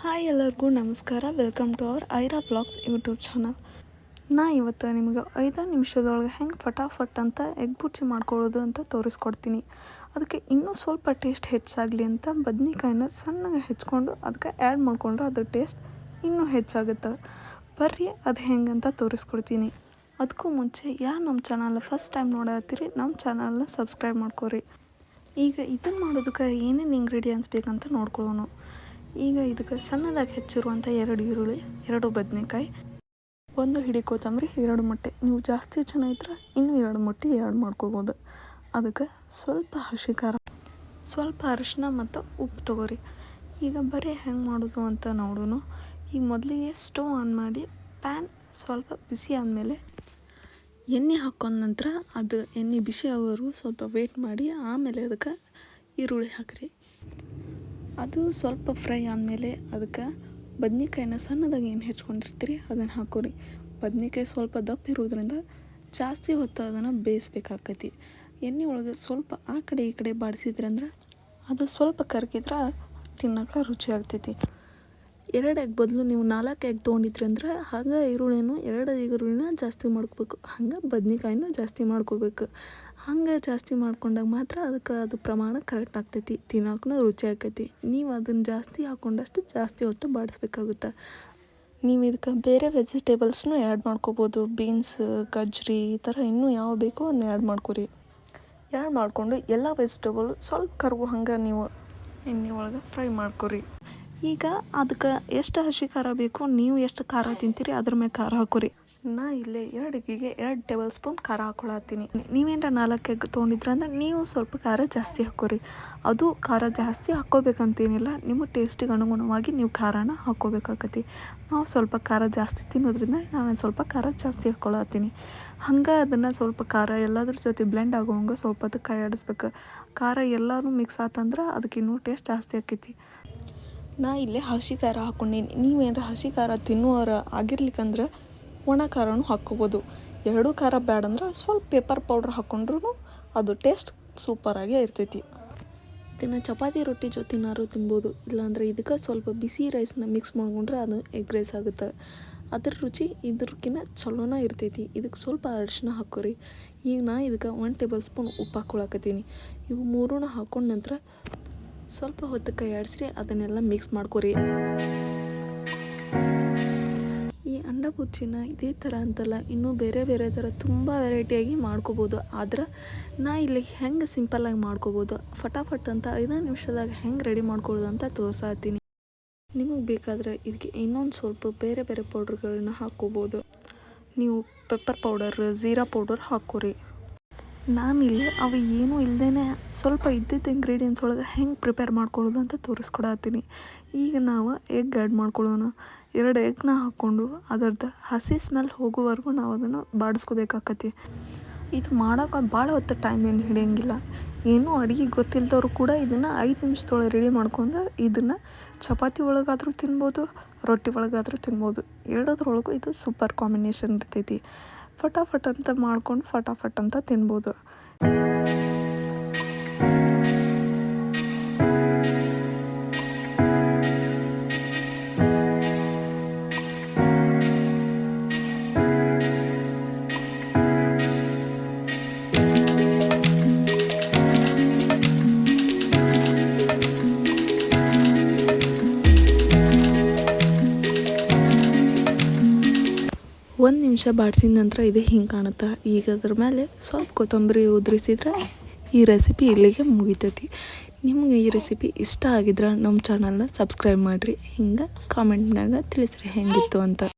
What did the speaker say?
Hi ಎಲ್ಲರಿಗೂ ನಮಸ್ಕಾರ. Welcome to our Aira blogs YouTube channel. ಇವತ್ತು ನಿಮಗೆ 5 ನಿಮಿಷದೊಳಗೆ ಹೆಂಗೆ ಫಟಾಫಟ್ ಅಂತ ಎಗ್ ಬುರ್ಜಿ ಮಾಡ್ಕೊಳ್ಳೋದು ಅಂತ ತೋರಿಸ್ಕೊಡ್ತೀನಿ. ಅದಕ್ಕೆ ಇನ್ನೂ ಸ್ವಲ್ಪ ಟೇಸ್ಟ್ ಹೆಚ್ಚಾಗಲಿ ಅಂತ ಬದ್ನಿಕಾಯಿನ ಸಣ್ಣಗೆ ಹೆಚ್ಕೊಂಡು ಅದಕ್ಕೆ ಆ್ಯಡ್ ಮಾಡಿಕೊಂಡ್ರೆ ಅದ್ರ ಟೇಸ್ಟ್ ಇನ್ನೂ ಹೆಚ್ಚಾಗುತ್ತೆ. ಬರ್ರಿ ಅದು ಹೆಂಗೆ ಅಂತ ತೋರಿಸ್ಕೊಡ್ತೀನಿ. ಅದಕ್ಕೂ ಮುಂಚೆ ಯಾರು ನಮ್ಮ ಚಾನಲ್ನ ಫಸ್ಟ್ ಟೈಮ್ ನೋಡತ್ತೀರಿ ನಮ್ಮ ಚಾನಲ್ನ ಸಬ್ಸ್ಕ್ರೈಬ್ ಮಾಡ್ಕೊರಿ. ಈಗ ಇದನ್ನು ಮಾಡೋದಕ್ಕೆ ಏನೇನು ಇಂಗ್ರೀಡಿಯೆಂಟ್ಸ್ ಬೇಕಂತ ನೋಡ್ಕೊಳ್ಳೋಣ. ಈಗ ಇದಕ್ಕೆ ಸಣ್ಣದಾಗಿ ಹೆಚ್ಚಿರುವಂಥ 2 ಈರುಳ್ಳಿ, 2 ಬದನೆಕಾಯಿ, 1 ಹಿಡಿ ಕೊತ್ತಂಬರಿ, 2 ಮೊಟ್ಟೆ. ನೀವು ಜಾಸ್ತಿ ಜನ ಇದ್ರೆ ಇನ್ನೂ 2 ಮೊಟ್ಟೆ ಆ್ಯಡ್ ಮಾಡ್ಕೋಬೋದು. ಅದಕ್ಕೆ ಸ್ವಲ್ಪ ಹಸಿ ಖಾರ, ಸ್ವಲ್ಪ ಅರಿಶಿನ ಮತ್ತು ಉಪ್ಪು ತೊಗೊರಿ. ಈಗ ಬರೀ ಹೆಂಗೆ ಮಾಡೋದು ಅಂತ ನೋಡೋಣ. ಈಗ ಮೊದಲಿಗೆ ಸ್ಟವ್ ಆನ್ ಮಾಡಿ ಪ್ಯಾನ್ ಸ್ವಲ್ಪ ಬಿಸಿ ಆದಮೇಲೆ ಎಣ್ಣೆ ಹಾಕೊಂಡ ನಂತರ ಅದು ಎಣ್ಣೆ ಬಿಸಿ ಆಗೋವರೆಗೂ ಸ್ವಲ್ಪ ವೇಟ್ ಮಾಡಿ ಆಮೇಲೆ ಅದಕ್ಕೆ ಈರುಳ್ಳಿ ಹಾಕಿರಿ. ಅದು ಸ್ವಲ್ಪ ಫ್ರೈ ಆದಮೇಲೆ ಅದಕ್ಕೆ ಬದ್ನಿಕಾಯಿನ ಸಣ್ಣದಾಗಿ ಏನು ಹೆಚ್ಕೊಂಡಿರ್ತೀರಿ ಅದನ್ನು ಹಾಕೋರಿ. ಬದ್ನಿಕಾಯಿ ಸ್ವಲ್ಪ ದಪ್ಪ ಇರೋದ್ರಿಂದ ಜಾಸ್ತಿ ಹೊತ್ತು ಅದನ್ನು ಬೇಯಿಸ್ಬೇಕಾಗ್ತೈತಿ. ಎಣ್ಣೆ ಒಳಗೆ ಸ್ವಲ್ಪ ಆ ಕಡೆ ಈ ಕಡೆ ಬಾಡಿಸಿದ್ರಂದ್ರೆ ಅದು ಸ್ವಲ್ಪ ಕರಗಿದ್ರೆ ತಿನ್ನೋಕೆ ರುಚಿ ಆಗ್ತೈತಿ. 2 ಎಗ್ ಬದಲು ನೀವು 4 ಎಗ್ ತೊಗೊಂಡಿದ್ರಂದ್ರೆ ಹಾಗೆ ಈರುಳ್ಳಿನೂ 2 ಈರುಳ್ಳಿನ ಜಾಸ್ತಿ ಮಾಡ್ಕೋಬೇಕು, ಹಂಗೆ ಬದ್ನಿಕಾಯಿನೂ ಜಾಸ್ತಿ ಮಾಡ್ಕೋಬೇಕು. ಹಂಗೆ ಜಾಸ್ತಿ ಮಾಡ್ಕೊಂಡಾಗ ಮಾತ್ರ ಅದಕ್ಕೆ ಅದು ಪ್ರಮಾಣ ಕರೆಕ್ಟ್ ಆಗ್ತೈತಿ, ತಿನ್ನೋಕ್ಕೂ ರುಚಿ ಆಗ್ತೈತಿ. ನೀವು ಅದನ್ನು ಜಾಸ್ತಿ ಹಾಕ್ಕೊಂಡಷ್ಟು ಜಾಸ್ತಿ ಹೊತ್ತು ಬಾಡಿಸ್ಬೇಕಾಗುತ್ತೆ. ನೀವು ಇದಕ್ಕೆ ಬೇರೆ ವೆಜಿಟೇಬಲ್ಸ್ನೂ ಆ್ಯಡ್ ಮಾಡ್ಕೋಬೋದು. ಬೀನ್ಸ್, ಗಜ್ರಿ ಈ ಥರ ಇನ್ನೂ ಯಾವ ಬೇಕೋ ಅದನ್ನ ಆ್ಯಡ್ ಮಾಡ್ಕೊರಿ. ಆ್ಯಡ್ ಮಾಡಿಕೊಂಡು ಎಲ್ಲ ವೆಜಿಟೇಬಲ್ ಸ್ವಲ್ಪ ಕರ್ಗು ಹಂಗೆ ನೀವು ಎಣ್ಣೆ ಒಳಗೆ ಫ್ರೈ ಮಾಡ್ಕೊರಿ. ಈಗ ಅದಕ್ಕೆ ಎಷ್ಟು ಹಸಿ ಖಾರ ಬೇಕು, ನೀವು ಎಷ್ಟು ಖಾರ ತಿಂತೀರಿ ಅದ್ರ ಮೇಲೆ ಖಾರ ಹಾಕೋರಿ. ನಾ ಇಲ್ಲೇ 2 ಎಗ್ಗಿಗೆ 2 ಟೇಬಲ್ ಸ್ಪೂನ್ ಖಾರ ಹಾಕೊಳತ್ತೀನಿ. ನೀವೇನಾರ 4 ಎಗ್ ತೊಗೊಂಡಿದ್ರೆ ಅಂದ್ರೆ ನೀವು ಸ್ವಲ್ಪ ಖಾರ ಜಾಸ್ತಿ ಹಾಕೋರಿ. ಅದು ಖಾರ ಜಾಸ್ತಿ ಹಾಕ್ಕೋಬೇಕಂತೇನಿಲ್ಲ, ನಿಮ್ಮ ಟೇಸ್ಟಿಗೆ ಅನುಗುಣವಾಗಿ ನೀವು ಖಾರನ ಹಾಕ್ಕೋಬೇಕಾಗತ್ತೆ. ನಾವು ಸ್ವಲ್ಪ ಖಾರ ಜಾಸ್ತಿ ತಿನ್ನೋದ್ರಿಂದ ನಾನು ಸ್ವಲ್ಪ ಖಾರ ಜಾಸ್ತಿ ಹಾಕ್ಕೊಳತ್ತೀನಿ. ಹಂಗೆ ಅದನ್ನು ಸ್ವಲ್ಪ ಖಾರ ಎಲ್ಲದ್ರ ಜೊತೆ ಬ್ಲೆಂಡ್ ಆಗೋಂಗೆ ಸ್ವಲ್ಪ ಅದಕ್ಕೆ ಕೈ ಆಡಿಸ್ಬೇಕು. ಖಾರ ಎಲ್ಲನೂ ಮಿಕ್ಸ್ ಆತಂದ್ರೆ ಅದಕ್ಕೆ ಇನ್ನೂ ಟೇಸ್ಟ್ ಜಾಸ್ತಿ ಆಕೈತಿ. ನಾ ಇಲ್ಲೇ ಹಸಿ ಖಾರ ಹಾಕ್ಕೊಂಡೀನಿ. ನೀವೇನಾರ ಹಸಿ ಖಾರ ತಿನ್ನುವರ ಆಗಿರ್ಲಿಕ್ಕಂದ್ರೆ ಒಣ ಖಾರನೂ ಹಾಕ್ಕೋಬೋದು. 2 ಖಾರ ಬೇಡಂದ್ರೆ ಸ್ವಲ್ಪ ಪೇಪರ್ ಪೌಡ್ರ್ ಹಾಕ್ಕೊಂಡ್ರೂ ಅದು ಟೇಸ್ಟ್ ಸೂಪರಾಗೇ ಇರ್ತೈತಿ. ಇದನ್ನು ಚಪಾತಿ ರೊಟ್ಟಿ ಜೊತೆನಾರು ತಿನ್ಬೋದು, ಇಲ್ಲಾಂದರೆ ಇದಕ್ಕೆ ಸ್ವಲ್ಪ ಬಿಸಿ ರೈಸ್ನ ಮಿಕ್ಸ್ ಮಾಡ್ಕೊಂಡ್ರೆ ಅದು ಎಗ್ ರೈಸ್ ಆಗುತ್ತೆ. ಅದ್ರ ರುಚಿ ಇದ್ರಕ್ಕಿಂತ ಚಲೋನ ಇರ್ತೈತಿ. ಇದಕ್ಕೆ ಸ್ವಲ್ಪ ಅರಿಶಿನ ಹಾಕೋರಿ. ಈಗ ನಾ ಇದಕ್ಕೆ 1 ಟೇಬಲ್ ಸ್ಪೂನ್ ಉಪ್ಪು ಹಾಕ್ಕೊಳಕತ್ತೀನಿ. ಇವು 3 ಹಾಕೊಂಡ ನಂತರ ಸ್ವಲ್ಪ ಹೊತ್ತು ಕೈ ಆಡಿಸ್ರಿ, ಅದನ್ನೆಲ್ಲ ಮಿಕ್ಸ್ ಮಾಡ್ಕೊರಿ. ಈ ಅಂಡ ಬುರ್ಜಿನ ಇದೇ ಥರ ಅಂತಲ್ಲ, ಇನ್ನೂ ಬೇರೆ ಬೇರೆ ಥರ ತುಂಬ ವೆರೈಟಿಯಾಗಿ ಮಾಡ್ಕೋಬೋದು. ಆದ್ರೆ ನಾ ಇಲ್ಲಿ ಹೆಂಗೆ ಸಿಂಪಲ್ಲಾಗಿ ಮಾಡ್ಕೋಬೋದು ಫಟಾಫಟ್ ಅಂತ 5 ನಿಮಿಷದಾಗ ಹೆಂಗೆ ರೆಡಿ ಮಾಡ್ಕೊಳ್ಳೋದು ಅಂತ ತೋರ್ಸಾತೀನಿ. ನಿಮಗೆ ಬೇಕಾದರೆ ಇದಕ್ಕೆ ಇನ್ನೊಂದು ಸ್ವಲ್ಪ ಬೇರೆ ಬೇರೆ ಪೌಡ್ರ್ಗಳನ್ನ ಹಾಕ್ಕೋಬೋದು. ನೀವು ಪೆಪ್ಪರ್ ಪೌಡರ್, ಜೀರಾ ಪೌಡರ್ ಹಾಕ್ಕೋರಿ. ನಾನಿಲ್ಲಿ ಅವು ಏನೂ ಇಲ್ಲದೇ ಸ್ವಲ್ಪ ಇದ್ದಿದ್ದ ಇಂಗ್ರೀಡಿಯೆಂಟ್ಸ್ ಒಳಗೆ ಹೆಂಗೆ ಪ್ರಿಪೇರ್ ಮಾಡ್ಕೊಳ್ಳೋದು ಅಂತ ತೋರಿಸ್ಕೊಡತ್ತೀನಿ. ಈಗ ನಾವು ಎಗ್ ಆ್ಯಡ್ ಮಾಡ್ಕೊಳ್ಳೋಣ. 2 ಎಗ್ನ ಹಾಕ್ಕೊಂಡು ಅದರದ್ದು ಹಸಿ ಸ್ಮೆಲ್ ಹೋಗೋವರೆಗೂ ನಾವು ಅದನ್ನು ಬಾಡಿಸ್ಕೋಬೇಕಾಗತ್ತೆ. ಇದು ಮಾಡೋಕೆ ಭಾಳ ಹೊತ್ತು ಟೈಮ್ ಏನು ಹಿಡಿಯೋಂಗಿಲ್ಲ. ಏನೂ ಅಡುಗೆ ಗೊತ್ತಿಲ್ಲದವ್ರು ಕೂಡ ಇದನ್ನು 5 ನಿಮಿಷದೊಳಗೆ ರೆಡಿ ಮಾಡ್ಕೊಂಡು ಇದನ್ನು ಚಪಾತಿ ಒಳಗಾದರೂ ತಿನ್ಬೋದು, ರೊಟ್ಟಿ ಒಳಗಾದರೂ ತಿನ್ಬೋದು. ಎರಡೋದ್ರೊಳಗೂ ಇದು ಸೂಪರ್ ಕಾಂಬಿನೇಷನ್ ಇರ್ತೈತಿ. ಫಟಾಫಟ್ ಅಂತ ಮಾಡ್ಕೊಂಡು ಫಟಾಫಟ್ ಅಂತ ತಿನ್ಬೋದು. ಒಂದು ನಿಮಿಷ ಬಾಡಿಸಿದ ನಂತರ ಇದು ಹಿಂಗೆ ಕಾಣುತ್ತೆ. ಈಗ ಅದ್ರ ಮೇಲೆ ಸ್ವಲ್ಪ ಕೊತ್ತಂಬರಿ ಉದುರಿಸಿದ್ರೆ ಈ ರೆಸಿಪಿ ಇಲ್ಲಿಗೆ ಮುಗಿತೈತಿ. ನಿಮ್ಗೆ ಈ ರೆಸಿಪಿ ಇಷ್ಟ ಆಗಿದ್ರೆ ನಮ್ಮ ಚಾನಲ್ನ ಸಬ್ಸ್ಕ್ರೈಬ್ ಮಾಡಿರಿ. ಹಿಂಗೆ ಕಾಮೆಂಟ್ನಾಗ ತಿಳಿಸ್ರಿ ಹೆಂಗಿತ್ತು ಅಂತ.